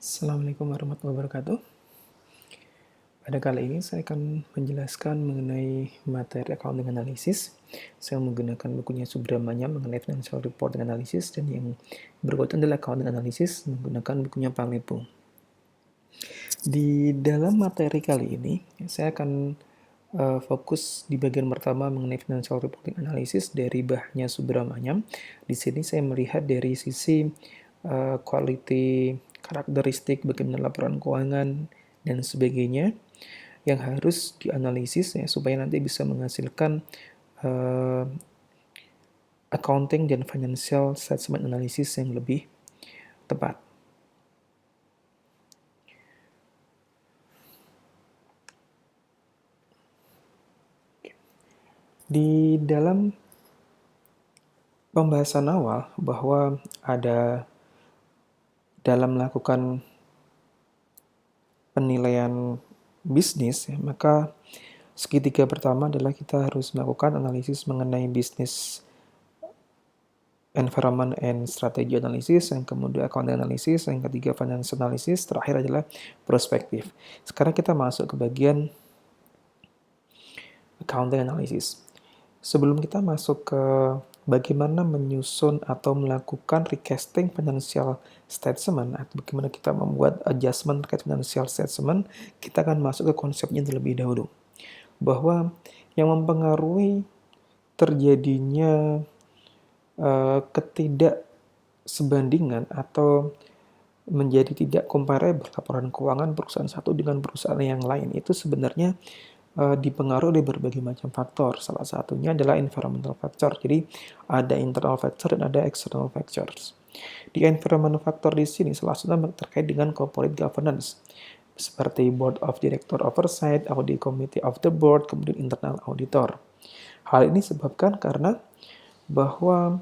Assalamualaikum warahmatullahi wabarakatuh. Pada kali ini saya akan menjelaskan mengenai materi accounting analysis. Saya menggunakan bukunya Subramanya mengenai financial reporting analysis, dan yang berikutnya adalah accounting analysis menggunakan bukunya Palepo. Di dalam materi kali ini, saya akan fokus di bagian pertama mengenai financial reporting analysis dari bahannya Subramanya. Di sini saya melihat dari sisi quality, karakteristik, bagaimana laporan keuangan, dan sebagainya yang harus dianalisis ya, supaya nanti bisa menghasilkan accounting dan financial statement analysis yang lebih tepat. Di dalam pembahasan awal bahwa ada dalam melakukan penilaian bisnis, ya, maka segitiga pertama adalah kita harus melakukan analisis mengenai bisnis environment and strategy analysis, yang kemudian accounting analysis, yang ketiga finance analysis, terakhir adalah prospektif. Sekarang kita masuk ke bagian accounting analysis. Sebelum kita masuk ke bagaimana menyusun atau melakukan recasting financial statement, atau bagaimana kita membuat adjustment terkait financial statement, kita akan masuk ke konsepnya terlebih dahulu. Bahwa yang mempengaruhi terjadinya ketidaksebandingan atau menjadi tidak comparable laporan keuangan perusahaan satu dengan perusahaan yang lain itu sebenarnya dipengaruhi oleh berbagai macam faktor. Salah satunya adalah environmental factor. Jadi ada internal factor dan ada external factors. Di environmental factor di sini salah satunya terkait dengan corporate governance, seperti board of director oversight, audit committee of the board, kemudian internal auditor. Hal ini disebabkan karena bahwa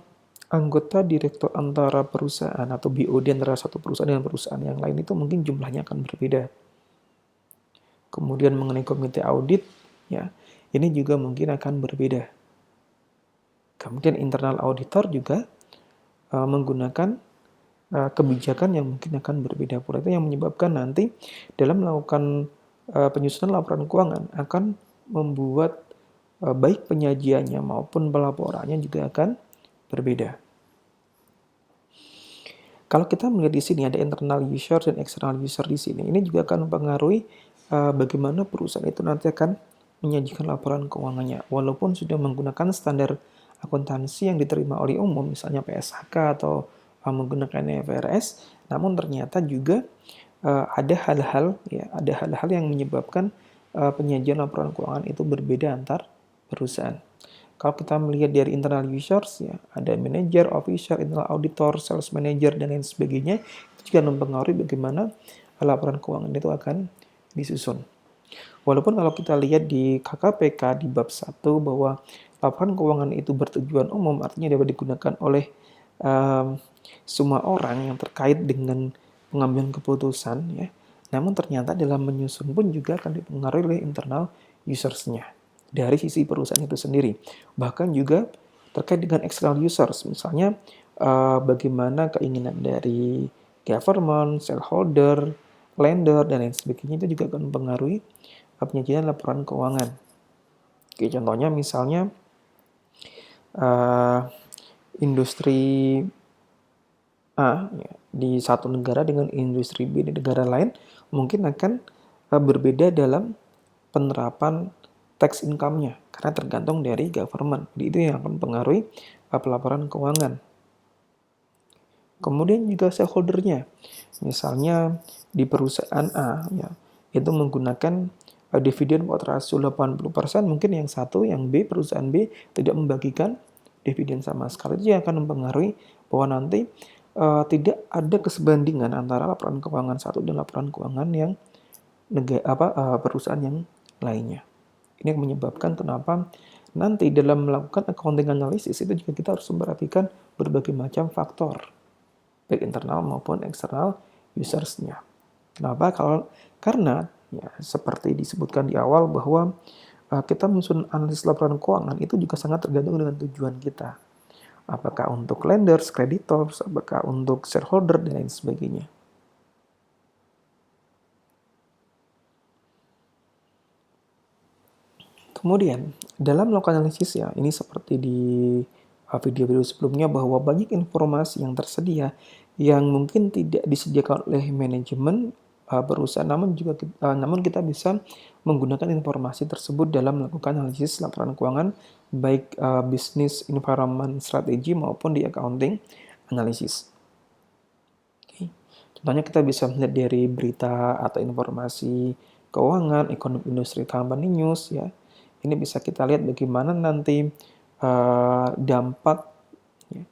anggota direktur antara perusahaan atau BOD antara satu perusahaan dengan perusahaan yang lain itu mungkin jumlahnya akan berbeda. Kemudian mengenai komite audit, ya, ini juga mungkin akan berbeda. Kemudian internal auditor juga menggunakan kebijakan yang mungkin akan berbeda pula. Itu yang menyebabkan nanti dalam melakukan penyusunan laporan keuangan akan membuat baik penyajiannya maupun pelaporannya juga akan berbeda. Kalau kita melihat di sini ada internal user dan external user di sini, ini juga akan mempengaruhi bagaimana perusahaan itu nanti akan menyajikan laporan keuangannya. Walaupun sudah menggunakan standar akuntansi yang diterima oleh umum, misalnya PSHK atau menggunakan IFRS, namun ternyata juga ada hal-hal yang menyebabkan penyajian laporan keuangan itu berbeda antar perusahaan. Kalau kita melihat dari internal users, ya, ada manager, officer, internal auditor, sales manager, dan lain sebagainya, itu juga mempengaruhi bagaimana laporan keuangan itu akan disusun. Walaupun kalau kita lihat di KKPK di bab 1 bahwa laporan keuangan itu bertujuan umum, artinya dapat digunakan oleh semua orang yang terkait dengan pengambilan keputusan, ya. Namun ternyata dalam menyusun pun juga akan dipengaruhi oleh internal users-nya dari sisi perusahaan itu sendiri. Bahkan juga terkait dengan external users, misalnya bagaimana keinginan dari government, shareholder, lender, dan lain sebagainya, itu juga akan mempengaruhi penyajian laporan keuangan. Oke, contohnya misalnya industri A, ya, di satu negara dengan industri B di negara lain mungkin akan berbeda dalam penerapan tax income-nya karena tergantung dari government. Jadi itu yang akan mempengaruhi pelaporan keuangan. Kemudian juga shareholder-nya. Misalnya di perusahaan A, ya, itu menggunakan dividen pot rasio 80%, mungkin yang satu, yang B, perusahaan B tidak membagikan dividen sama sekali. Itu yang akan mempengaruhi bahwa nanti tidak ada kesebandingan antara laporan keuangan satu dan laporan keuangan yang perusahaan yang lainnya. Ini yang menyebabkan kenapa nanti dalam melakukan accounting analysis itu juga kita harus memperhatikan berbagai macam faktor, baik internal maupun eksternal users-nya. Kenapa? Karena ya, seperti disebutkan di awal bahwa kita menyusun analisis laporan keuangan itu juga sangat tergantung dengan tujuan kita. Apakah untuk lenders, creditors, apakah untuk shareholder, dan lain sebagainya. Kemudian, dalam melakukan analisis ya, ini seperti di video-video sebelumnya bahwa banyak informasi yang tersedia yang mungkin tidak disediakan oleh manajemen perusahaan, namun kita bisa menggunakan informasi tersebut dalam melakukan analisis laporan keuangan, baik business environment strategy maupun di accounting analisis. Contohnya kita bisa melihat dari berita atau informasi keuangan, ekonomi industri company news ya. Ini bisa kita lihat bagaimana nanti dampak ya,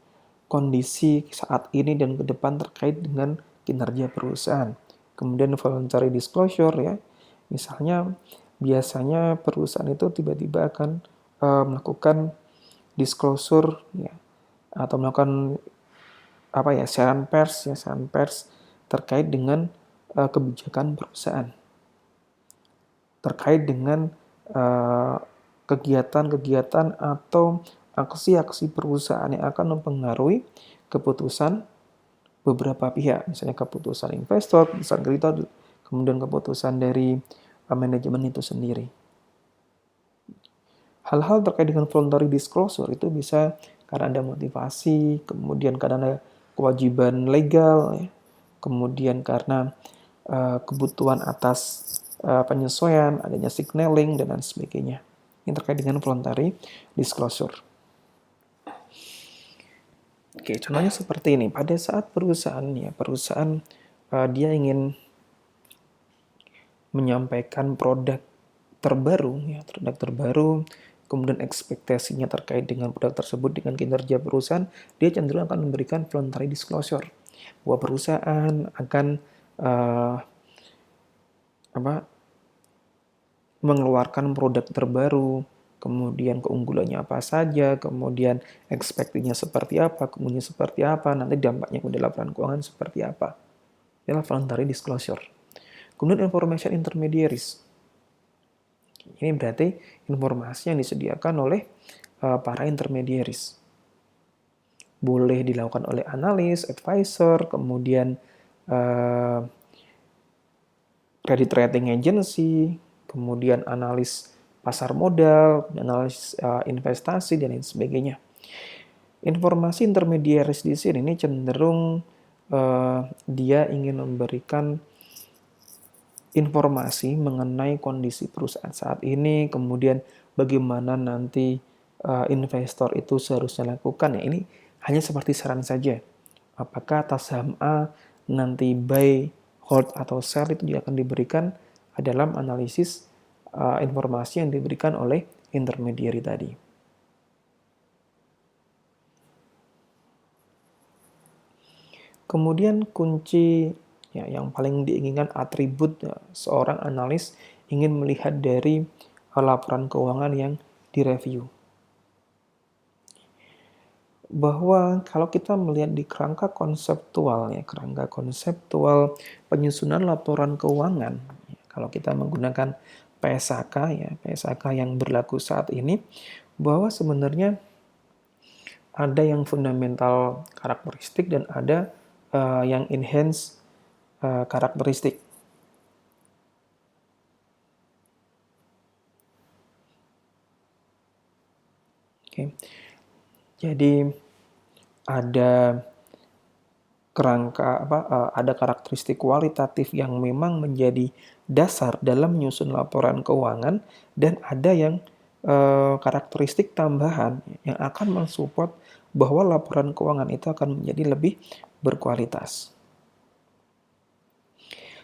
kondisi saat ini dan ke depan terkait dengan kinerja perusahaan. Kemudian voluntary disclosure ya. Misalnya biasanya perusahaan itu tiba-tiba akan melakukan disclosure ya, atau melakukan siaran pers terkait dengan kebijakan perusahaan, terkait dengan kegiatan-kegiatan atau aksi-aksi perusahaan yang akan mempengaruhi keputusan beberapa pihak, misalnya keputusan investor, keputusan kreditor, kemudian keputusan dari manajemen itu sendiri. Hal-hal terkait dengan voluntary disclosure itu bisa karena ada motivasi, kemudian karena ada kewajiban legal, ya, kemudian karena kebutuhan atas penyesuaian, adanya signaling, dan lain sebagainya. Ini terkait dengan voluntary disclosure. Oke, contohnya seperti ini. Pada saat perusahaan dia ingin menyampaikan produk terbaru, kemudian ekspektasinya terkait dengan produk tersebut dengan kinerja perusahaan, dia cenderung akan memberikan voluntary disclosure bahwa perusahaan akan mengeluarkan produk terbaru, kemudian keunggulannya apa saja, kemudian ekspektasinya seperti apa, kemudian seperti apa, nanti dampaknya pada laporan keuangan seperti apa. Inilah voluntary disclosure. Kemudian information intermediaries. Ini berarti informasi yang disediakan oleh para intermediaries. Boleh dilakukan oleh analis, advisor, kemudian credit rating agency, kemudian analis pasar modal, analis investasi, dan lain sebagainya. Informasi intermediaris di sini ini cenderung dia ingin memberikan informasi mengenai kondisi perusahaan saat ini, kemudian bagaimana nanti investor itu seharusnya lakukan. Ya, ini hanya seperti saran saja. Apakah atas saham A nanti buy, hold, atau sell itu juga akan diberikan dalam analisis informasi yang diberikan oleh intermediary tadi. Kemudian kunci yang paling diinginkan atribut seorang analis ingin melihat dari laporan keuangan yang direview. Bahwa kalau kita melihat di kerangka konseptual penyusunan laporan keuangan, kalau kita menggunakan PSAK yang berlaku saat ini, bahwa sebenarnya ada yang fundamental karakteristik dan ada yang enhance karakteristik. Oke. Jadi ada ada karakteristik kualitatif yang memang menjadi dasar dalam menyusun laporan keuangan, dan ada yang karakteristik tambahan yang akan mensupport bahwa laporan keuangan itu akan menjadi lebih berkualitas.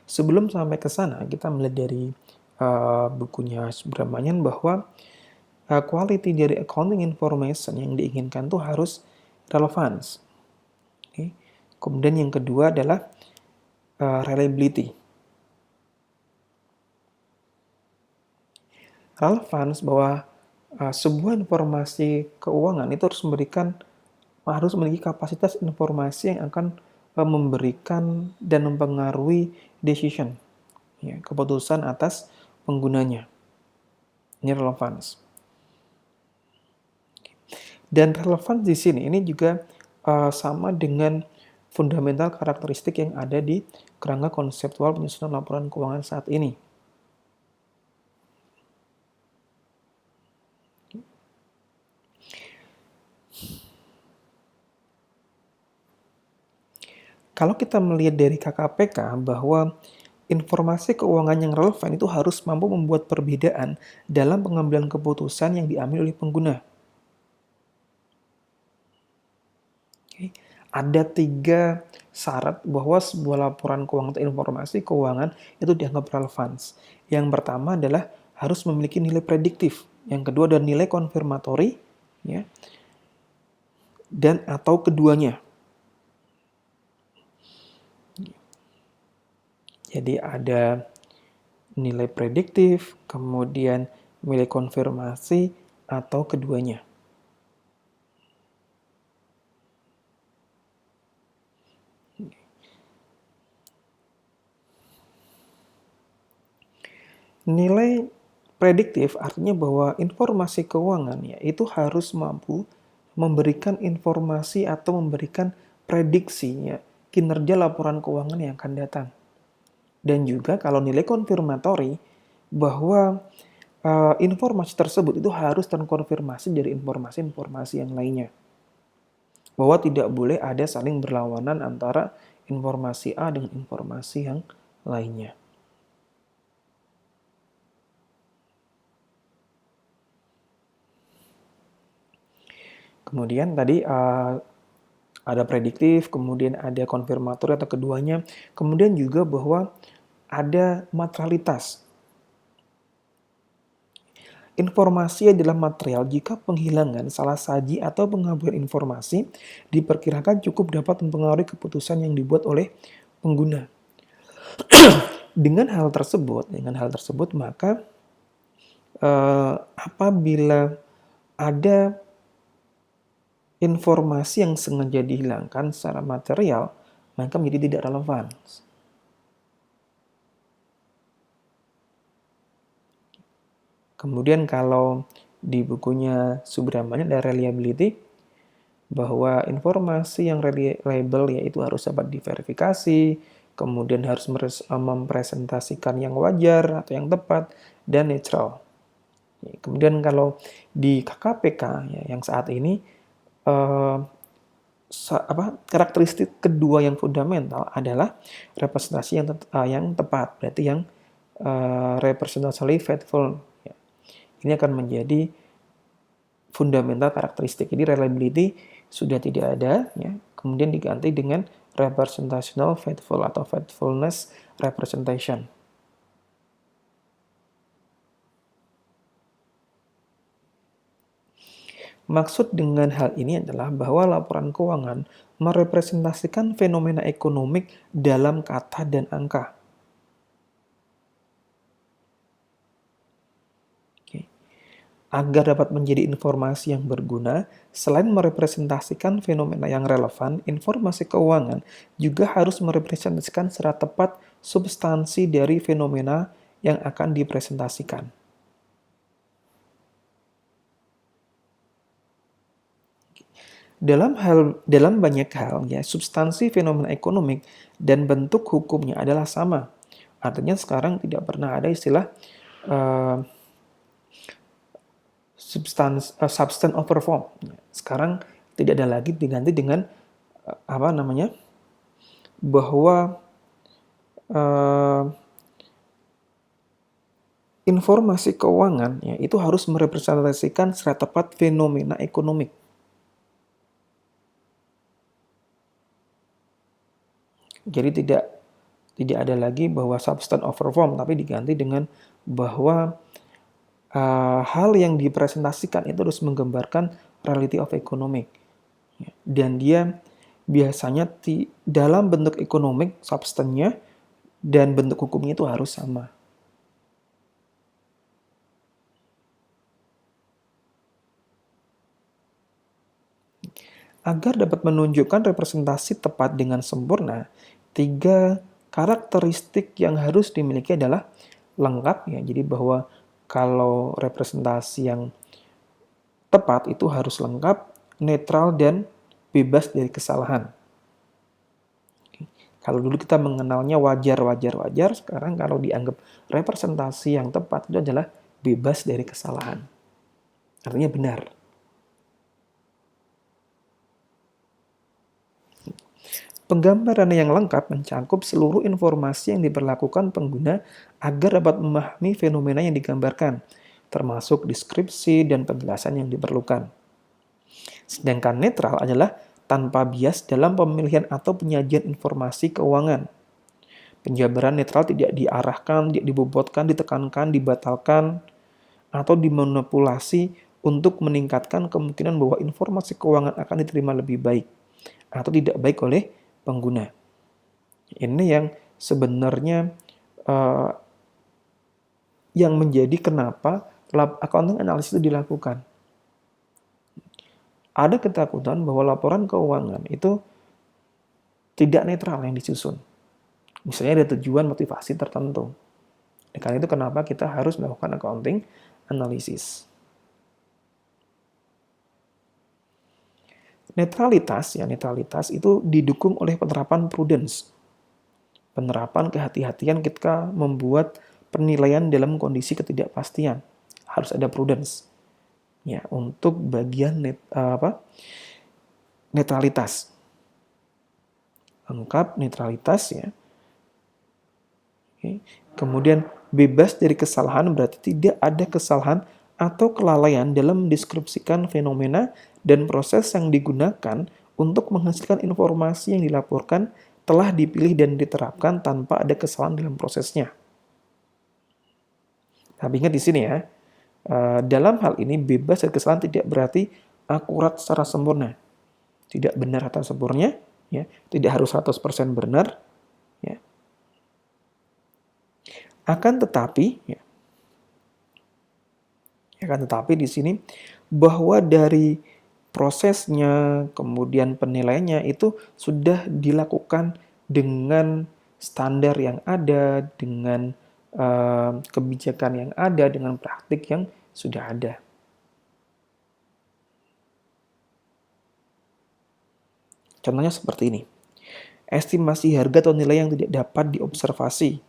Sebelum sampai ke sana, kita melihat dari bukunya Subramanian bahwa quality dari accounting information yang diinginkan tuh harus relevance. Okay. Kemudian yang kedua adalah reliability. Relevance bahwa sebuah informasi keuangan itu harus memiliki kapasitas informasi yang akan memberikan dan mempengaruhi decision, ya, keputusan atas penggunanya. Ini relevance. Dan relevance di sini ini juga sama dengan fundamental karakteristik yang ada di kerangka konseptual penyusunan laporan keuangan saat ini. Kalau kita melihat dari KKPK bahwa informasi keuangan yang relevan itu harus mampu membuat perbedaan dalam pengambilan keputusan yang diambil oleh pengguna. Oke. Ada 3 syarat bahwa sebuah laporan keuangan atau informasi keuangan itu dianggap relevan. Yang pertama adalah harus memiliki nilai prediktif. Yang kedua adalah nilai konfirmatori, ya, dan atau keduanya. Jadi ada nilai prediktif, kemudian nilai konfirmasi, atau keduanya. Nilai prediktif artinya bahwa informasi keuangan ya itu harus mampu memberikan informasi atau memberikan prediksinya kinerja laporan keuangan yang akan datang. Dan juga kalau nilai konfirmatori bahwa informasi tersebut itu harus terkonfirmasi dari informasi-informasi yang lainnya. Bahwa tidak boleh ada saling berlawanan antara informasi A dengan informasi yang lainnya. Kemudian tadi ada prediktif, kemudian ada konfirmator atau keduanya. Kemudian juga bahwa ada materialitas. Informasi adalah material jika penghilangan, salah saji, atau pengambilan informasi diperkirakan cukup dapat mempengaruhi keputusan yang dibuat oleh pengguna. Dengan hal tersebut maka apabila ada informasi yang sengaja dihilangkan secara material, maka menjadi tidak relevan. Kemudian kalau di bukunya Subramanian ada reliability, bahwa informasi yang reliable yaitu harus dapat diverifikasi, kemudian harus mempresentasikan yang wajar atau yang tepat, dan netral. Kemudian kalau di KKPK ya, yang saat ini karakteristik kedua yang fundamental adalah representasi yang tepat, berarti yang representationally faithful. Ya. Ini akan menjadi fundamental karakteristik. Jadi reliability sudah tidak ada, ya. Kemudian diganti dengan representational faithful atau faithfulness representation. Maksud dengan hal ini adalah bahwa laporan keuangan merepresentasikan fenomena ekonomik dalam kata dan angka. Agar dapat menjadi informasi yang berguna, selain merepresentasikan fenomena yang relevan, informasi keuangan juga harus merepresentasikan secara tepat substansi dari fenomena yang akan dipresentasikan. Dalam banyak hal, ya, substansi fenomena ekonomik dan bentuk hukumnya adalah sama. Artinya sekarang tidak pernah ada istilah substance over form. Sekarang tidak ada lagi, diganti dengan bahwa informasi keuangan ya itu harus merepresentasikan secara tepat fenomena ekonomik. Jadi tidak ada lagi bahwa substance over form, tapi diganti dengan bahwa hal yang dipresentasikan itu harus menggambarkan reality of economic. Dan dia biasanya dalam bentuk ekonomik, substansinya, dan bentuk hukumnya itu harus sama. Agar dapat menunjukkan representasi tepat dengan sempurna, 3 karakteristik yang harus dimiliki adalah lengkap, ya. Jadi bahwa kalau representasi yang tepat itu harus lengkap, netral, dan bebas dari kesalahan. Kalau dulu kita mengenalnya wajar, sekarang kalau dianggap representasi yang tepat itu adalah bebas dari kesalahan. Artinya benar. Penggambaran yang lengkap mencakup seluruh informasi yang diperlakukan pengguna agar dapat memahami fenomena yang digambarkan, termasuk deskripsi dan penjelasan yang diperlukan. Sedangkan netral adalah tanpa bias dalam pemilihan atau penyajian informasi keuangan. Penjabaran netral tidak diarahkan, tidak dibobotkan, ditekankan, dibatalkan, atau dimanipulasi untuk meningkatkan kemungkinan bahwa informasi keuangan akan diterima lebih baik atau tidak baik oleh pengguna. Ini yang sebenarnya uh, yang menjadi kenapa accounting analysis itu dilakukan. Ada ketakutan bahwa laporan keuangan itu tidak netral yang disusun. Misalnya ada tujuan motivasi tertentu. Karena itu kenapa kita harus melakukan accounting analysis. Netralitas itu didukung oleh penerapan prudence. Penerapan kehati-hatian ketika membuat penilaian dalam kondisi ketidakpastian. Harus ada prudence. Ya, untuk bagian netralitas. Lengkap netralitas ya. Oke. Kemudian bebas dari kesalahan berarti tidak ada kesalahan atau kelalaian dalam mendeskripsikan fenomena dan proses yang digunakan untuk menghasilkan informasi yang dilaporkan telah dipilih dan diterapkan tanpa ada kesalahan dalam prosesnya. Tapi ingat di sini ya, dalam hal ini bebas dari kesalahan tidak berarti akurat secara sempurna. Tidak benar atau sempurna, ya, tidak harus 100% benar, ya. Akan tetapi di sini bahwa dari prosesnya, kemudian penilaiannya itu sudah dilakukan dengan standar yang ada, dengan kebijakan yang ada, dengan praktik yang sudah ada. Contohnya seperti ini. Estimasi harga atau nilai yang tidak dapat diobservasi.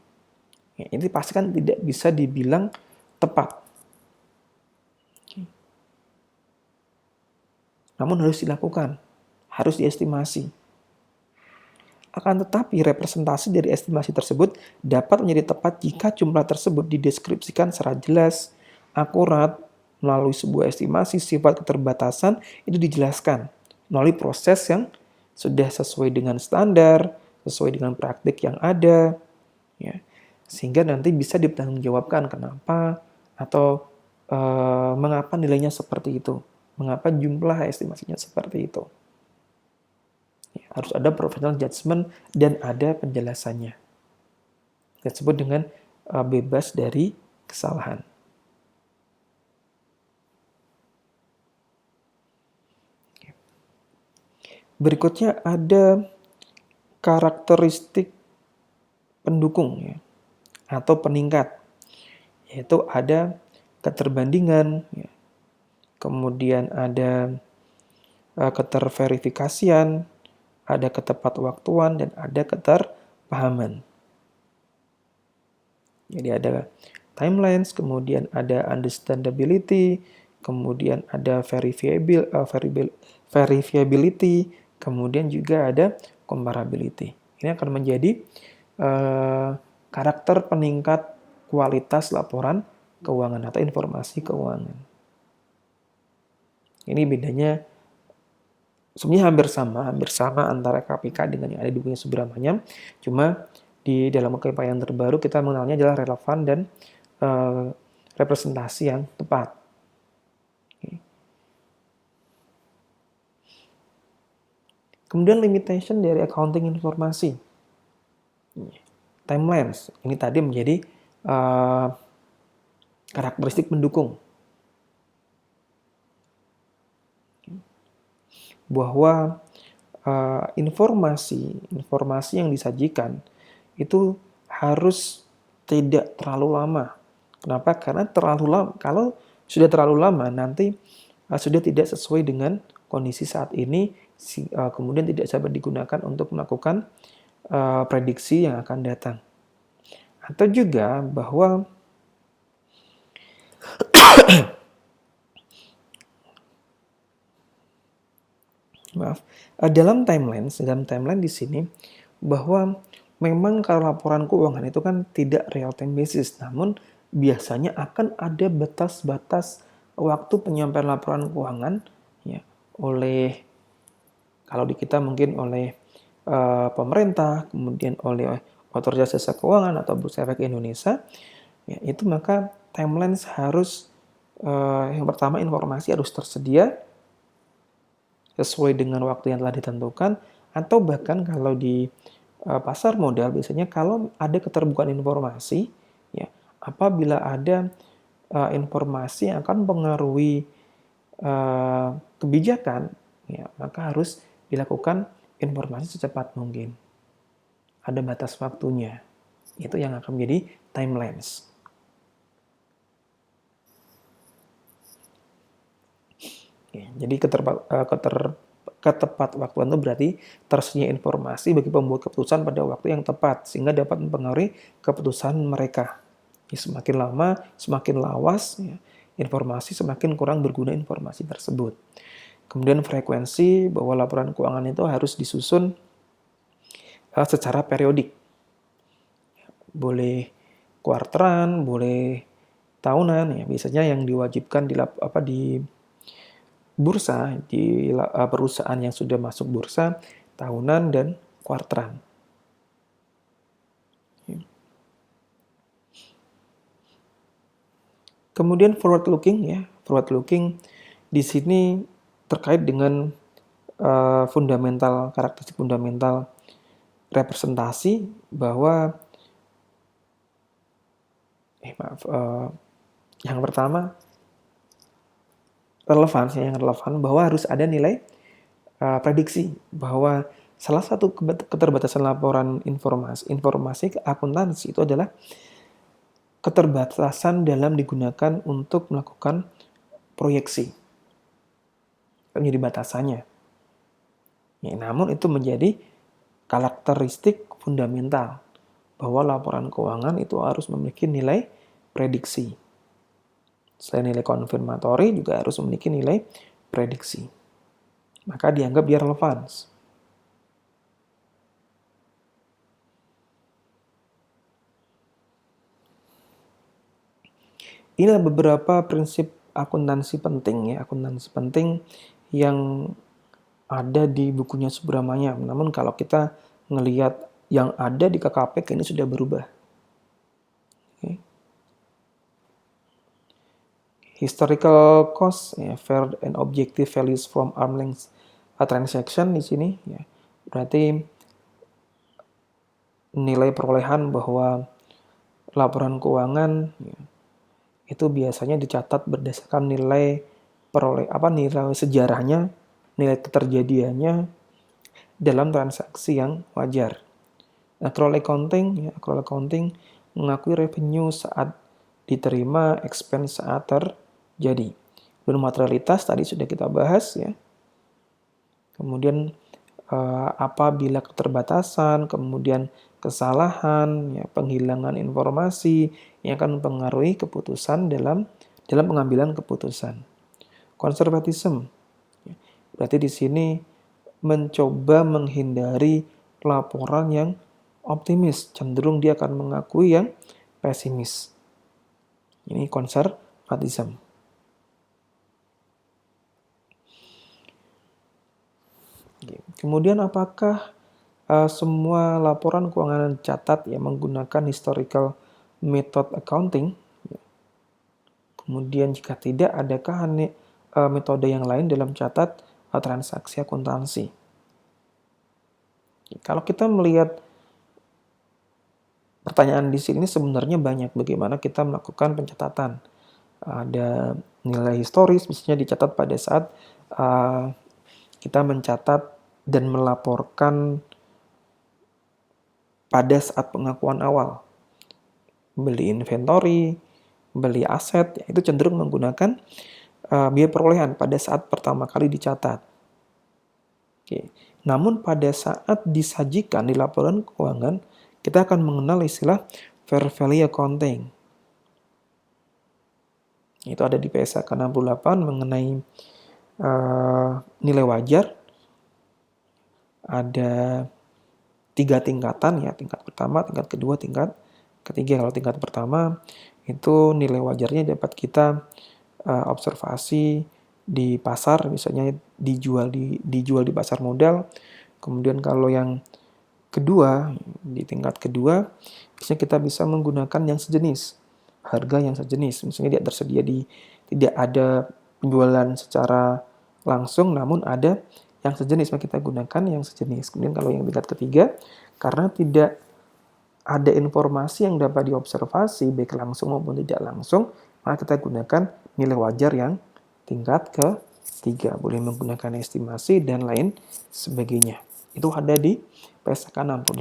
Ya, ini pasti kan tidak bisa dibilang tepat. Namun harus dilakukan, harus diestimasi. Akan tetapi representasi dari estimasi tersebut dapat menjadi tepat jika jumlah tersebut dideskripsikan secara jelas, akurat, melalui sebuah estimasi sifat keterbatasan itu dijelaskan melalui proses yang sudah sesuai dengan standar, sesuai dengan praktik yang ada, ya, sehingga nanti bisa dipertanggungjawabkan kenapa atau mengapa nilainya seperti itu, mengapa jumlah estimasinya seperti itu. Ya, harus ada professional judgment dan ada penjelasannya. Kita sebut dengan bebas dari kesalahan. Berikutnya ada karakteristik pendukung ya, atau peningkat, yaitu ada keterbandingan, ya, kemudian ada keterverifikasian, ada ketepatwaktuan, dan ada keterpahaman. Jadi ada timelines, kemudian ada understandability, kemudian ada verifiability, kemudian juga ada comparability. Ini akan menjadi karakter peningkat kualitas laporan keuangan atau informasi keuangan. Ini bedanya sebenarnya hampir sama antara KPK dengan yang ada di bukunya Subramanyam. Cuma di dalam KPK yang terbaru kita mengenalnya adalah relevan dan representasi yang tepat. Kemudian limitation dari accounting informasi. Timelines. Ini tadi menjadi karakteristik pendukung. Bahwa informasi yang disajikan itu harus tidak terlalu lama. Kenapa? Karena terlalu lama. Kalau sudah terlalu lama, nanti sudah tidak sesuai dengan kondisi saat ini, kemudian tidak dapat digunakan untuk melakukan prediksi yang akan datang. Atau juga bahwa Dalam timeline di sini bahwa memang kalau laporan keuangan itu kan tidak real time basis, namun biasanya akan ada batas-batas waktu penyampaian laporan keuangan ya oleh, kalau di kita mungkin oleh pemerintah, kemudian oleh Otoritas Jasa Keuangan atau Bursa Efek Indonesia, ya itu maka timeline harus yang pertama informasi harus tersedia sesuai dengan waktu yang telah ditentukan, atau bahkan kalau di pasar modal biasanya kalau ada keterbukaan informasi, ya apabila ada informasi yang akan mempengaruhi kebijakan, ya maka harus dilakukan informasi secepat mungkin. Ada batas waktunya. Itu yang akan menjadi timelines. Ya, jadi ketepat waktuan itu berarti tersedia informasi bagi pembuat keputusan pada waktu yang tepat sehingga dapat mempengaruhi keputusan mereka. Ya, semakin lama, semakin lawas, ya, informasi semakin kurang berguna informasi tersebut. Kemudian frekuensi bahwa laporan keuangan itu harus disusun secara periodik. Boleh kuarteran, boleh tahunan, ya biasanya yang diwajibkan di bursa, di perusahaan yang sudah masuk bursa, tahunan dan kuarteran. Kemudian forward looking di sini terkait dengan karakteristik fundamental representasi bahwa yang pertama relevan bahwa harus ada nilai prediksi bahwa salah satu keterbatasan laporan informasi akuntansi itu adalah keterbatasan dalam digunakan untuk melakukan proyeksi. Menjadi batasannya. Ya, namun itu menjadi karakteristik fundamental bahwa laporan keuangan itu harus memiliki nilai prediksi. Selain nilai konfirmatori juga harus memiliki nilai prediksi. Maka dianggap dia relevan. Inilah beberapa prinsip akuntansi penting yang ada di bukunya Subramanya. Namun kalau kita ngelihat yang ada di KKP ini sudah berubah. Okay. Historical cost, fair and objective values from arm's length transaction di sini, ya, berarti nilai perolehan bahwa laporan keuangan itu biasanya dicatat berdasarkan nilai nilai sejarahnya, nilai keterjadiannya dalam transaksi yang wajar. Accrual accounting mengakui revenue saat diterima, expense saat terjadi. Dan materialitas tadi sudah kita bahas ya. Kemudian apabila keterbatasan, kemudian kesalahan, ya, penghilangan informasi yang akan mempengaruhi keputusan dalam pengambilan keputusan. Konservatisme, berarti di sini mencoba menghindari laporan yang optimis, cenderung dia akan mengakui yang pesimis. Ini konservatisme. Kemudian apakah semua laporan keuangan catat yang menggunakan historical method accounting? Kemudian jika tidak, adakah metode yang lain dalam catat transaksi akuntansi? Kalau kita melihat pertanyaan di sini sebenarnya banyak bagaimana kita melakukan pencatatan. Ada nilai historis, misalnya dicatat pada saat kita mencatat dan melaporkan pada saat pengakuan awal. Beli inventory, beli aset, itu cenderung menggunakan biaya perolehan pada saat pertama kali dicatat. Oke. Namun pada saat disajikan di laporan keuangan, kita akan mengenal istilah fair value accounting. Itu ada di PSAK 68 mengenai nilai wajar. ada 3 tingkatan ya, tingkat pertama, tingkat kedua, tingkat ketiga. Kalau tingkat pertama itu nilai wajarnya dapat kita observasi di pasar, misalnya dijual di pasar modal. Kemudian kalau yang kedua, di tingkat kedua, biasanya kita bisa menggunakan yang sejenis, harga yang sejenis. Misalnya tidak ada penjualan secara langsung, namun ada yang sejenis, maka kita gunakan yang sejenis. Kemudian kalau yang tingkat ketiga, karena tidak ada informasi yang dapat diobservasi, baik langsung maupun tidak langsung, maka kita gunakan nilai wajar yang tingkat ketiga. Boleh menggunakan estimasi dan lain sebagainya. Itu ada di PSK 68.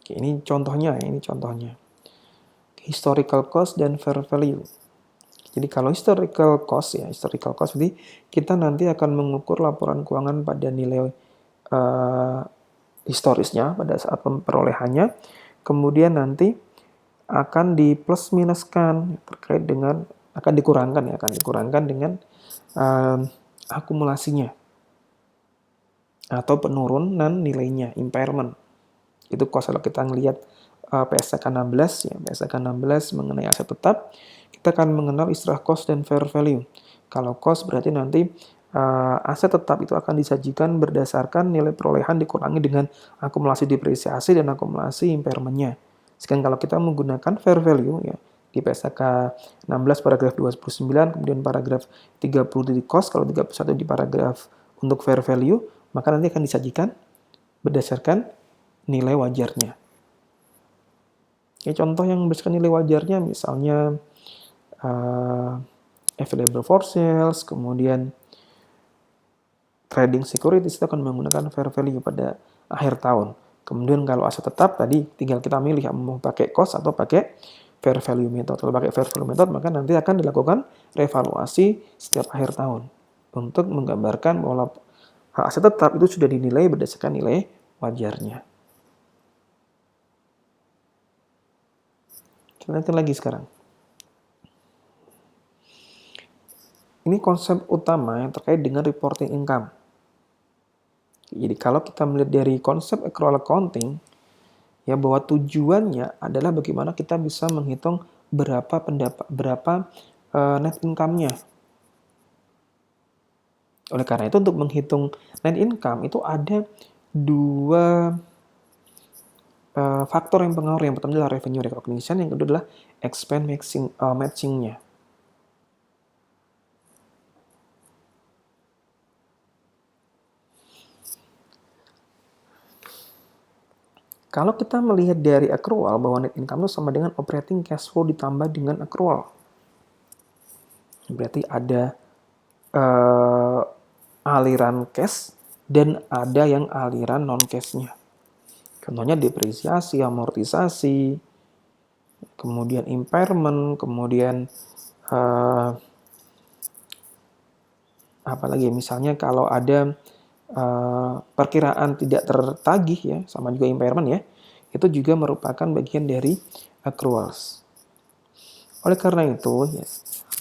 Oke, ini contohnya. Historical cost dan fair value. Jadi kalau historical cost berarti kita nanti akan mengukur laporan keuangan pada nilai historisnya pada saat perolehannya, kemudian nanti akan di plus minuskan terkait dengan akan dikurangkan dengan akumulasinya atau penurunan nilainya, impairment. Itu cost kalau kita ngelihat PSK 16 ya, PSK 16 mengenai aset tetap, kita akan mengenal istilah cost dan fair value. Kalau cost berarti nanti aset tetap itu akan disajikan berdasarkan nilai perolehan dikurangi dengan akumulasi depresiasi dan akumulasi impairment-nya. Sekarang kalau kita menggunakan fair value ya, di PSK 16 paragraf 29, kemudian paragraf 30 di cost, kalau 31 di paragraf untuk fair value, maka nanti akan disajikan berdasarkan nilai wajarnya. Ya, contoh yang berdasarkan nilai wajarnya misalnya available for sales, kemudian trading securities itu akan menggunakan fair value pada akhir tahun. Kemudian kalau aset tetap tadi tinggal kita milih mau pakai cost atau pakai fair value method. Kalau pakai fair value method maka nanti akan dilakukan revaluasi setiap akhir tahun untuk menggambarkan bahwa aset tetap itu sudah dinilai berdasarkan nilai wajarnya. Kita lihat lagi sekarang. Ini konsep utama yang terkait dengan reporting income. Jadi kalau kita melihat dari konsep accrual accounting, ya bahwa tujuannya adalah bagaimana kita bisa menghitung berapa net income-nya. Oleh karena itu untuk menghitung net income itu ada dua faktor yang pengaruh. Yang pertama adalah revenue recognition, yang kedua adalah expense matching-nya. Kalau kita melihat dari accrual bahwa net income itu sama dengan operating cash flow ditambah dengan accrual. Berarti ada aliran cash dan ada yang aliran non-cash-nya. Contohnya depresiasi, amortisasi, kemudian impairment, kemudian apalagi misalnya kalau ada perkiraan tidak tertagih ya, sama juga impairment ya, itu juga merupakan bagian dari accruals. Oleh karena itu, ya,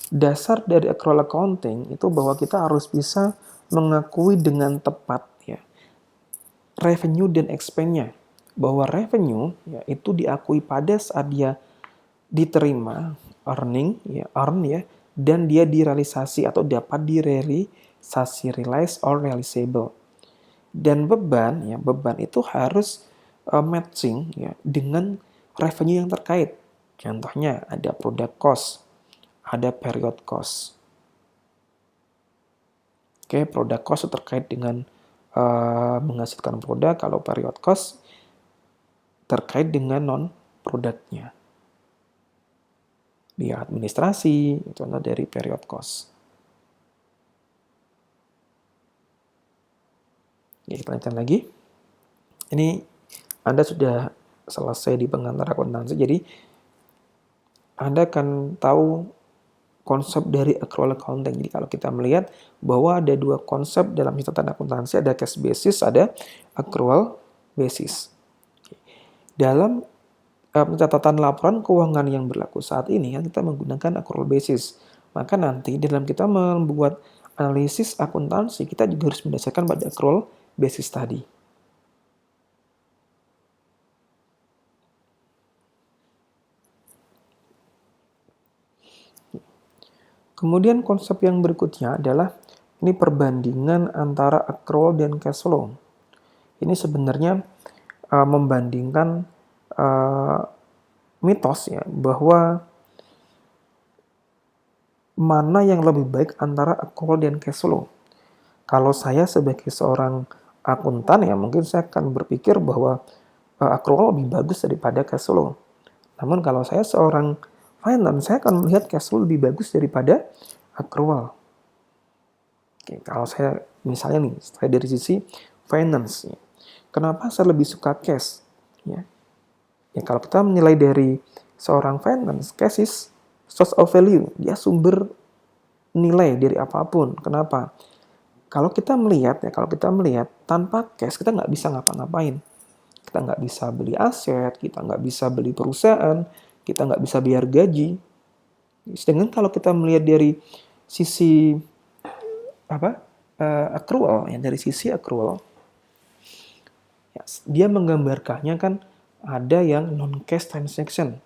dasar dari accrual accounting itu bahwa kita harus bisa mengakui dengan tepat ya revenue dan expense-nya. Bahwa revenue ya itu diakui pada saat dia diterima, earn ya, dan dia direalisasi atau dapat direalisasi, realize or realizable. Dan beban itu harus matching ya dengan revenue yang terkait. Contohnya ada product cost, ada period cost. Oke, product cost terkait dengan menghasilkan produk, kalau period cost terkait dengan non-produknya. Biaya administrasi, itu adalah dari period cost. Ya, kita lanjutkan lagi. Ini Anda sudah selesai di pengantar akuntansi, jadi Anda akan tahu konsep dari accrual accounting. Jadi kalau kita melihat bahwa ada dua konsep dalam catatan akuntansi, ada cash basis, ada accrual basis. Dalam pencatatan laporan keuangan yang berlaku saat ini, kita menggunakan accrual basis. Maka nanti dalam kita membuat analisis akuntansi, kita juga harus berdasarkan pada accrual basis tadi. Kemudian konsep yang berikutnya adalah ini perbandingan antara accrual dan cash flow. Ini sebenarnya membandingkan mitos ya, bahwa mana yang lebih baik antara accrual dan cash flow. Kalau saya sebagai seorang akuntan ya mungkin saya akan berpikir bahwa accrual lebih bagus daripada cash flow. Namun kalau saya seorang finance, saya akan melihat cash flow lebih bagus daripada accrual. Oke, kalau saya misalnya nih, saya dari sisi finance, ya. Kenapa saya lebih suka cash? Ya, kalau kita menilai dari seorang finance, cash is source of value, dia sumber nilai dari apapun. Kenapa? Kalau kita melihat tanpa cash kita nggak bisa ngapa-ngapain. Kita nggak bisa beli aset, kita nggak bisa beli perusahaan, kita nggak bisa bayar gaji. Sedangkan kalau kita melihat dari sisi accrual, ya dari sisi accrual, ya, dia menggambarkannya kan ada yang non-cash transaction,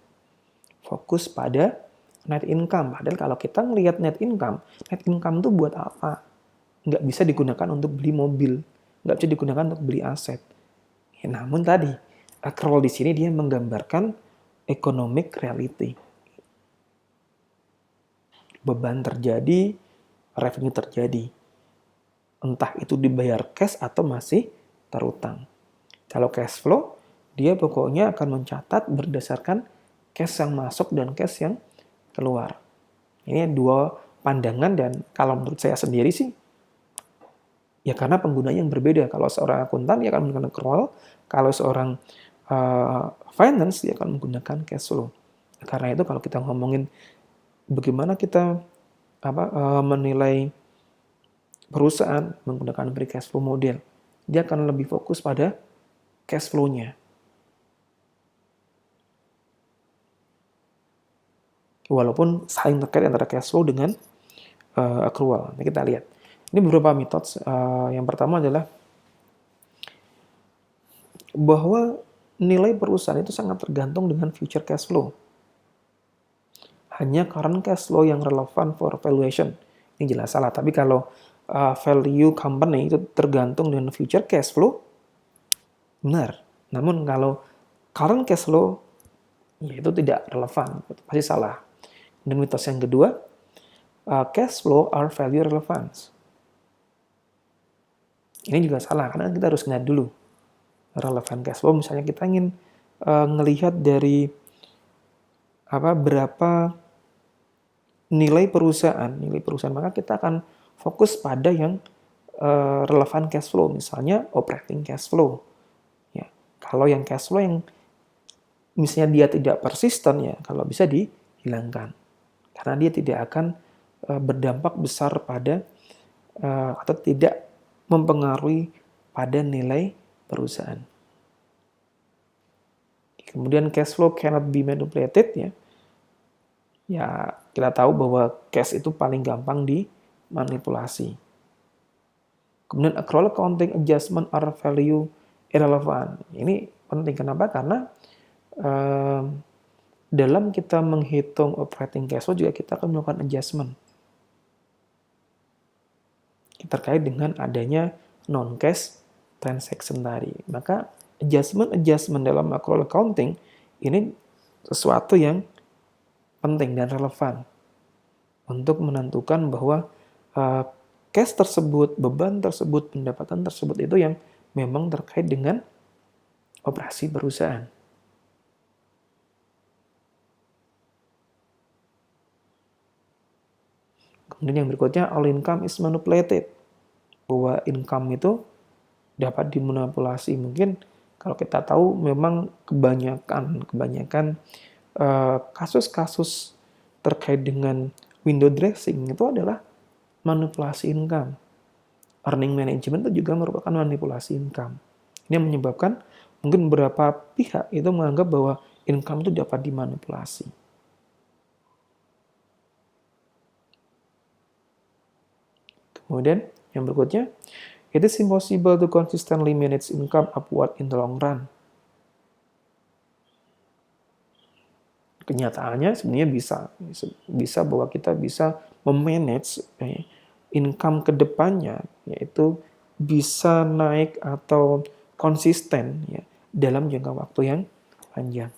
fokus pada net income. Padahal kalau kita ngelihat net income itu buat apa? Nggak bisa digunakan untuk beli mobil, nggak bisa digunakan untuk beli aset. Ya, namun tadi, accrual di sini dia menggambarkan economic reality. Beban terjadi, revenue terjadi. Entah itu dibayar cash atau masih terutang. Kalau cash flow, dia pokoknya akan mencatat berdasarkan cash yang masuk dan cash yang keluar. Ini dua pandangan dan kalau menurut saya sendiri sih, ya karena penggunanya yang berbeda. Kalau seorang akuntan dia akan menggunakan accrual, kalau seorang finance dia akan menggunakan cash flow. Karena itu kalau kita ngomongin bagaimana kita menilai perusahaan menggunakan free cash flow model, dia akan lebih fokus pada cash flow-nya. Walaupun saling terkait antara cash flow dengan accrual. Nah, kita lihat. Ini beberapa mitos. Yang pertama adalah bahwa nilai perusahaan itu sangat tergantung dengan future cash flow. Hanya current cash flow yang relevan for valuation. Ini jelas salah. Tapi kalau value company itu tergantung dengan future cash flow, benar. Namun kalau current cash flow, ya itu tidak relevan. Itu pasti salah. Dan mitos yang kedua, cash flow are value relevance. Ini juga salah, karena kita harus lihat dulu relevan cash flow. Misalnya kita ingin ngelihat dari berapa nilai perusahaan, maka kita akan fokus pada yang relevan cash flow, misalnya operating cash flow. Ya, kalau yang cash flow yang misalnya dia tidak persisten, ya kalau bisa dihilangkan, karena dia tidak akan berdampak besar pada atau tidak mempengaruhi pada nilai perusahaan. Kemudian cash flow cannot be manipulated, ya. Ya, kita tahu bahwa cash itu paling gampang dimanipulasi. Kemudian accrual accounting adjustment are value irrelevant. Ini penting, kenapa? Karena dalam kita menghitung operating cash flow juga kita akan melakukan adjustment terkait dengan adanya non-cash transaction tadi. Maka adjustment dalam accrual accounting ini sesuatu yang penting dan relevan untuk menentukan bahwa cash tersebut, beban tersebut, pendapatan tersebut itu yang memang terkait dengan operasi perusahaan. Kemudian yang berikutnya, all income is manipulated. Bahwa income itu dapat dimanipulasi. Mungkin kalau kita tahu memang kebanyakan kasus-kasus terkait dengan window dressing itu adalah manipulasi income. Earning management itu juga merupakan manipulasi income. Ini yang menyebabkan mungkin beberapa pihak itu menganggap bahwa income itu dapat dimanipulasi. Kemudian yang berikutnya, it is impossible to consistently manage income upward in the long run. Kenyataannya sebenarnya bisa bahwa kita bisa memanage income ke depannya, yaitu bisa naik atau konsisten ya, dalam jangka waktu yang panjang.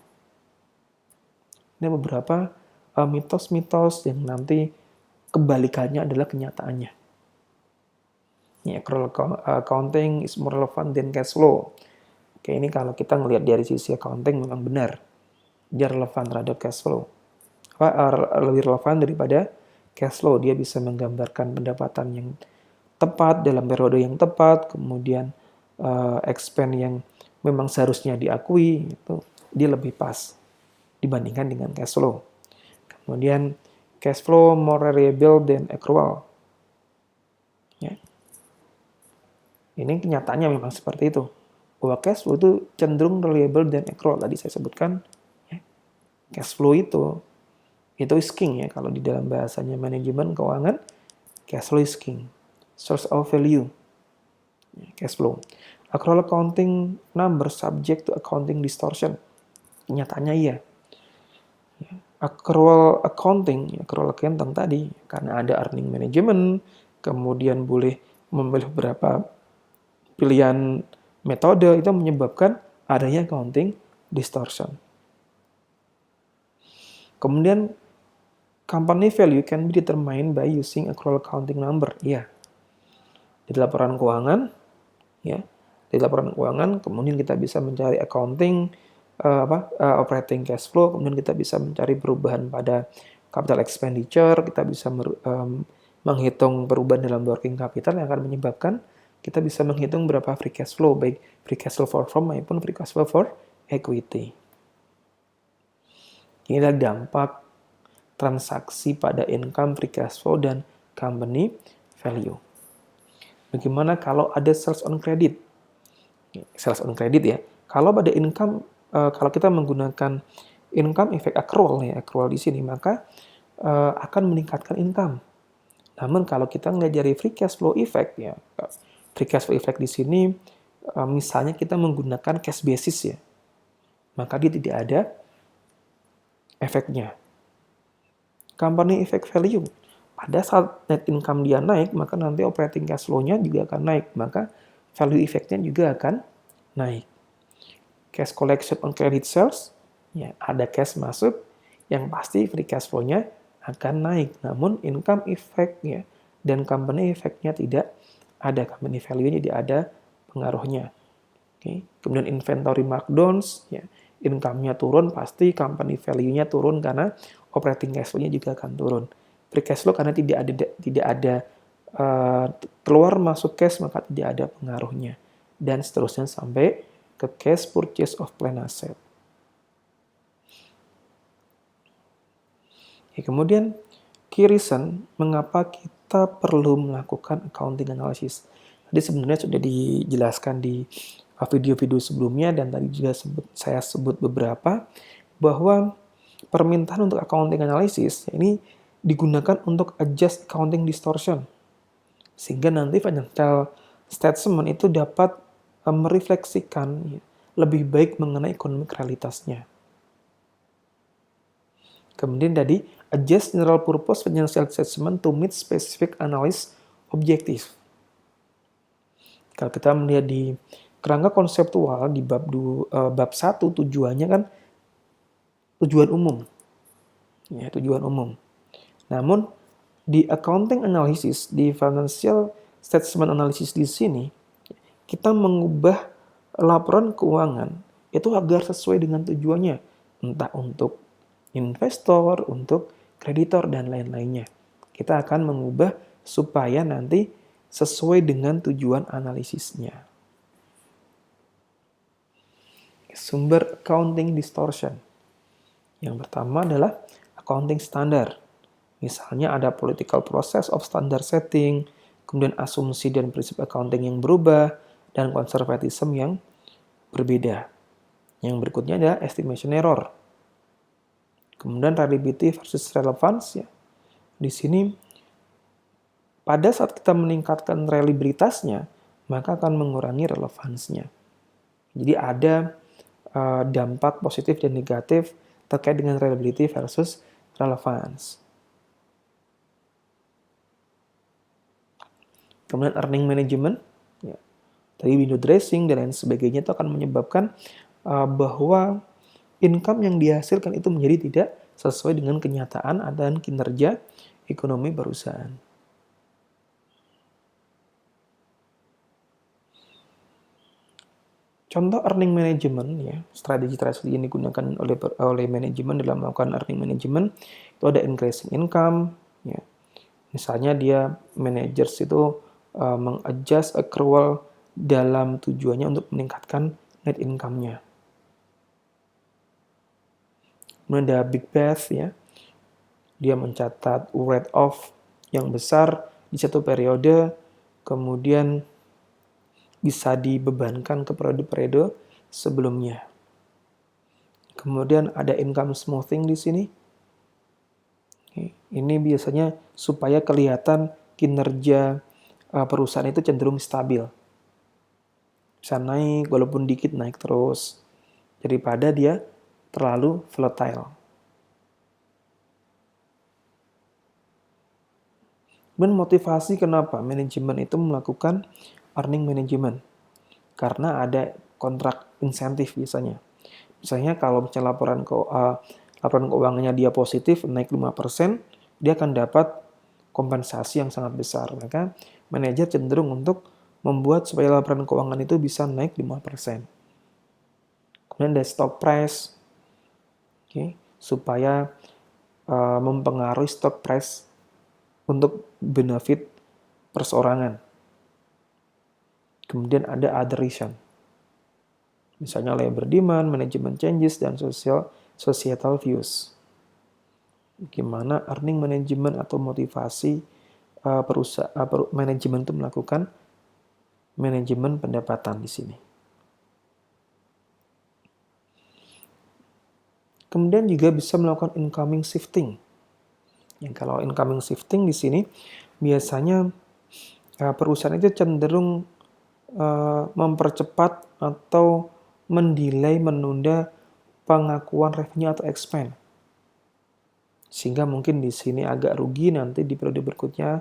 Ini beberapa mitos-mitos yang nanti kebalikannya adalah kenyataannya. Ya, accrual accounting is more relevant than cash flow. Oke, ini kalau kita ngelihat dari sisi accounting memang benar. Dia relevan terhadap cash flow. Lebih relevan daripada cash flow. Dia bisa menggambarkan pendapatan yang tepat dalam periode yang tepat, kemudian expense yang memang seharusnya diakui, itu dia lebih pas dibandingkan dengan cash flow. Kemudian cash flow more reliable than accrual. Ya. Ini kenyataannya memang seperti itu. Bahwa cash flow itu cenderung reliable dan accrual. Tadi saya sebutkan ya, cash flow itu is king ya. Kalau di dalam bahasanya manajemen keuangan, cash flow is king. Source of value. Ya, cash flow. Accrual accounting number subject to accounting distortion. Kenyataannya iya. Ya. Accrual accounting tadi, karena ada earning management, kemudian boleh memilih beberapa pilihan metode, itu menyebabkan adanya accounting distortion. Kemudian company value can be determined by using accrual accounting number. Ya. Di laporan keuangan, ya. Di laporan keuangan, kemudian kita bisa mencari accounting operating cash flow, kemudian kita bisa mencari perubahan pada capital expenditure, kita bisa menghitung perubahan dalam working capital yang akan menyebabkan kita bisa menghitung berapa free cash flow, baik free cash flow for firm maupun free cash flow for equity. Inilah dampak transaksi pada income, free cash flow, dan company value. Bagaimana kalau ada sales on credit? Sales on credit ya. Kalau pada income, kalau kita menggunakan income effect accrual ya, accrual di sini, maka akan meningkatkan income. Namun kalau kita ngajari free cash flow effect ya, free cash flow effect di sini misalnya kita menggunakan cash basis ya, maka dia tidak ada efeknya. Company effect value, pada saat net income dia naik, maka nanti operating cash flow-nya juga akan naik, maka value effect-nya juga akan naik. Cash collection on credit sales, ya ada cash masuk, yang pasti free cash flow-nya akan naik. Namun income effect ya dan company effect-nya tidak ada, company value-nya tidak ada pengaruhnya. Oke. Kemudian inventory markdowns, ya income-nya turun, pasti company value-nya turun karena operating cash flow-nya juga akan turun. Free cash flow karena tidak ada keluar masuk cash, maka tidak ada pengaruhnya, dan seterusnya sampai ke cash purchase of plan asset. Kemudian key reason mengapa kita perlu melakukan accounting analysis. Tadi sebenarnya sudah dijelaskan di video-video sebelumnya, dan tadi juga saya sebut beberapa, bahwa permintaan untuk accounting analysis ini digunakan untuk adjust accounting distortion, sehingga nanti financial statement itu dapat merefleksikan lebih baik mengenai ekonomi realitasnya. Kemudian tadi, adjust general purpose financial statement to meet specific analysis objective. Kalau kita melihat di kerangka konseptual di bab 1, tujuannya kan tujuan umum. Ya, tujuan umum. Namun di accounting analysis, di financial statement analysis di sini, kita mengubah laporan keuangan itu agar sesuai dengan tujuannya, entah untuk investor, untuk kreditor, dan lain-lainnya. Kita akan mengubah supaya nanti sesuai dengan tujuan analisisnya. Sumber accounting distortion. Yang pertama adalah accounting standard. Misalnya ada political process of standard setting, kemudian asumsi dan prinsip accounting yang berubah, dan konservatisme yang berbeda. Yang berikutnya adalah estimation error. Kemudian reliability versus relevance ya. Di sini pada saat kita meningkatkan reliabilitasnya, maka akan mengurangi relevansinya. Jadi ada dampak positif dan negatif terkait dengan reliability versus relevance. Kemudian earning management, ya, tadi window dressing dan lain sebagainya itu akan menyebabkan bahwa income yang dihasilkan itu menjadi tidak sesuai dengan kenyataan dan kinerja ekonomi perusahaan. Contoh earning management, ya, strategi-strategi yang digunakan oleh manajemen dalam melakukan earning management itu ada increasing income, ya. Misalnya dia managers itu mengadjust accrual dalam tujuannya untuk meningkatkan net income-nya. Kemudian ada big bet, ya. Dia mencatat rate off yang besar di satu periode, kemudian bisa dibebankan ke periode-periode sebelumnya. Kemudian ada income smoothing di sini. Ini biasanya supaya kelihatan kinerja perusahaan itu cenderung stabil. Bisa naik, walaupun dikit naik terus. Daripada dia terlalu volatile. Dan motivasi kenapa manajemen itu melakukan earning management. Karena ada kontrak insentif biasanya. Misalnya kalau misalnya laporan keuangannya dia positif, naik 5%, dia akan dapat kompensasi yang sangat besar. Maka manajer cenderung untuk membuat supaya laporan keuangan itu bisa naik 5%. Kemudian ada stock price, supaya mempengaruhi stock price untuk benefit perseorangan. Kemudian ada other reason. Misalnya labor demand, management changes, dan societal views. Gimana earning management atau motivasi manajemen itu melakukan manajemen pendapatan di sini. Kemudian juga bisa melakukan incoming shifting. Kalau incoming shifting di sini biasanya perusahaan itu cenderung mempercepat atau mendelay, menunda pengakuan revenue atau expense. Sehingga mungkin di sini agak rugi, nanti di periode berikutnya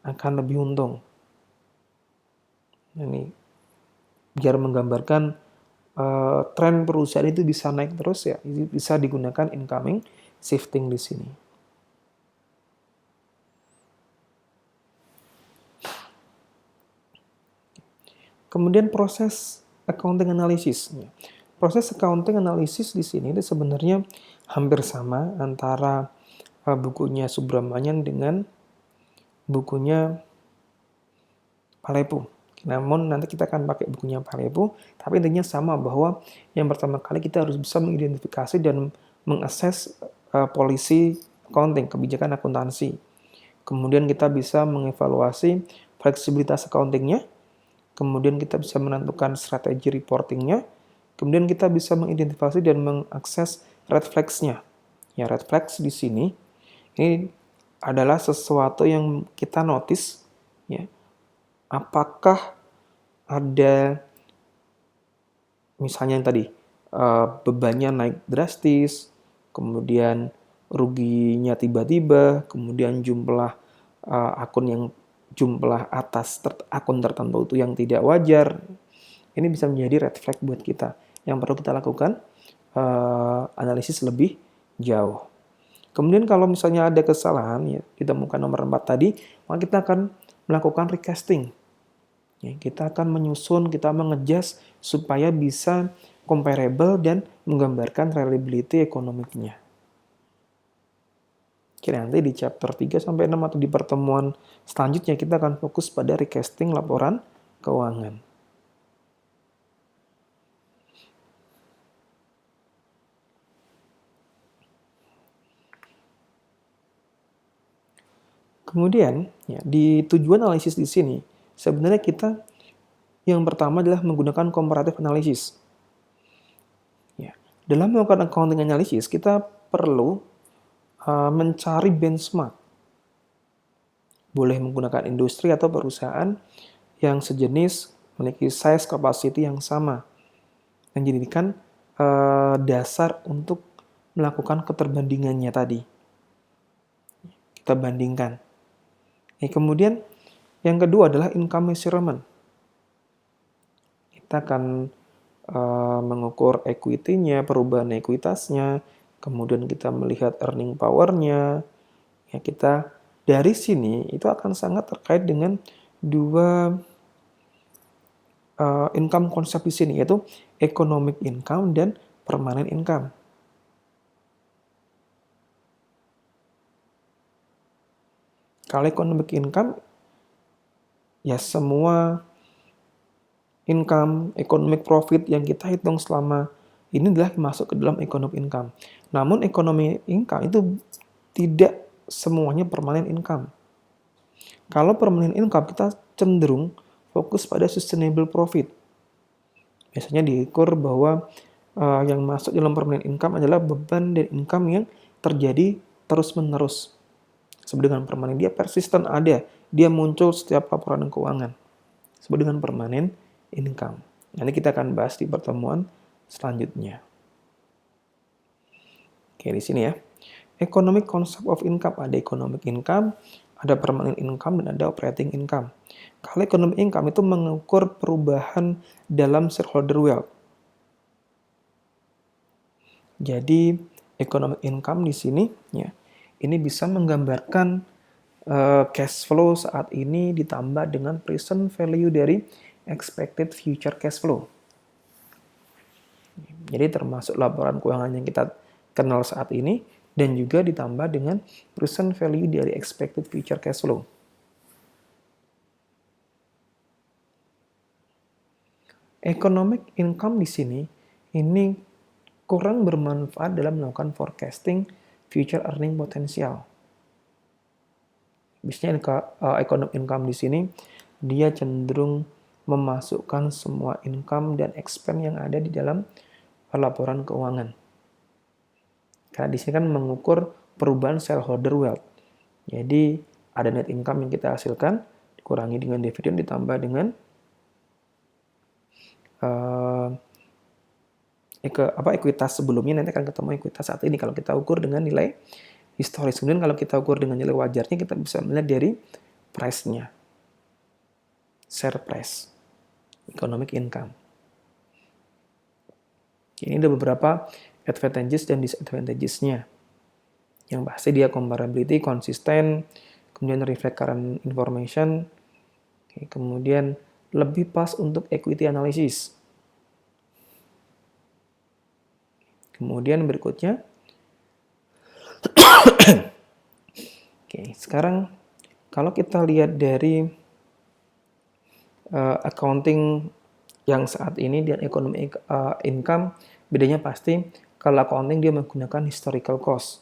akan lebih untung. Ini biar menggambarkan tren perusahaan itu bisa naik terus, ya, bisa digunakan incoming shifting di sini. Kemudian proses accounting analysis. Proses accounting analysis di sini itu sebenarnya hampir sama antara bukunya Subramanian dengan bukunya Palepu. Namun nanti kita akan pakai bukunya Palepu, tapi intinya sama bahwa yang pertama kali kita harus bisa mengidentifikasi dan mengakses polisi accounting, kebijakan akuntansi. Kemudian kita bisa mengevaluasi fleksibilitas accountingnya. Kemudian kita bisa menentukan strategi reportingnya. Kemudian kita bisa mengidentifikasi dan mengakses red flags-nya. Ya, red flags di sini ini adalah sesuatu yang kita notice, ya. Apakah ada misalnya yang tadi bebannya naik drastis, kemudian ruginya tiba-tiba, kemudian jumlah akun yang jumlah atas akun tertentu itu yang tidak wajar. Ini bisa menjadi red flag buat kita. Yang perlu kita lakukan analisis lebih jauh. Kemudian kalau misalnya ada kesalahan, ya, ditemukan nomor 4 tadi, maka kita akan melakukan recasting. Ya, kita akan menyusun, kita mengejas supaya bisa comparable dan menggambarkan reliability ekonomiknya. Oke, nanti di chapter 3-6 atau di pertemuan selanjutnya kita akan fokus pada recasting laporan keuangan. Kemudian, ya, di tujuan analisis di sini, sebenarnya kita yang pertama adalah menggunakan comparative analysis. Ya, dalam melakukan accounting analysis, kita perlu mencari benchmark. boleh menggunakan industri atau perusahaan yang sejenis memiliki size capacity yang sama, yang dijadikan dasar untuk melakukan keterbandingannya tadi. Kita bandingkan. Kemudian yang kedua adalah income measurement. Kita akan mengukur equity-nya, perubahan ekuitasnya, kemudian kita melihat earning power-nya. Ya, kita dari sini itu akan sangat terkait dengan dua income konsep di sini, yaitu economic income dan permanent income. Kalau economic income, ya semua income, economic profit yang kita hitung selama ini adalah masuk ke dalam economic income. Namun economic income itu tidak semuanya permanent income. Kalau permanent income kita cenderung fokus pada sustainable profit. Biasanya diukur bahwa yang masuk dalam permanent income adalah beban dan income yang terjadi terus-menerus. Disebut dengan permanen, dia persisten ada, dia muncul setiap laporan keuangan. Disebut dengan permanent income. Nanti kita akan bahas di pertemuan selanjutnya. Oke, di sini ya. Economic concept of income, ada economic income, ada permanent income, dan ada operating income. Kalau economic income itu mengukur perubahan dalam shareholder wealth. Jadi economic income di sini ya, ini bisa menggambarkan cash flow saat ini ditambah dengan present value dari expected future cash flow. Jadi termasuk laporan keuangan yang kita kenal saat ini dan juga ditambah dengan present value dari expected future cash flow. Economic income di sini ini kurang bermanfaat dalam melakukan forecasting future earning potential. Biasanya economic income di sini dia cenderung memasukkan semua income dan expense yang ada di dalam laporan keuangan. Karena di sini kan mengukur perubahan shareholder wealth. Jadi ada net income yang kita hasilkan dikurangi dengan dividen ditambah dengan ekuitas sebelumnya, nanti akan ketemu ekuitas saat ini kalau kita ukur dengan nilai historis. Kemudian kalau kita ukur dengan nilai wajarnya, kita bisa melihat dari price-nya, share price, economic income. Ini ada beberapa advantages dan disadvantages-nya. Yang pasti dia comparability, konsisten, kemudian reflect current information, kemudian lebih pas untuk equity analysis. Kemudian berikutnya, sekarang kalau kita lihat dari accounting yang saat ini dan economic income, bedanya pasti kalau accounting dia menggunakan historical cost,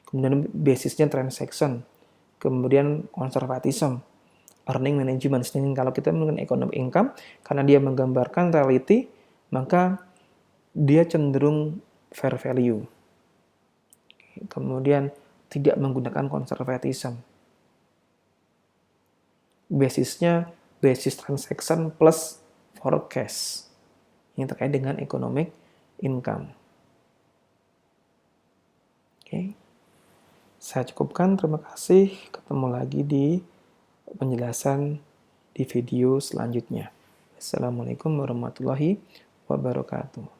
kemudian basisnya transaction, kemudian conservatism, earning management. Sedangkan kalau kita menggunakan economic income, karena dia menggambarkan reality, maka dia cenderung fair value. Kemudian tidak menggunakan conservatism. Basisnya basis transaction plus forecast yang terkait dengan economic income. Oke. Saya cukupkan, terima kasih. Ketemu lagi di penjelasan di video selanjutnya. Assalamualaikum warahmatullahi wabarakatuh.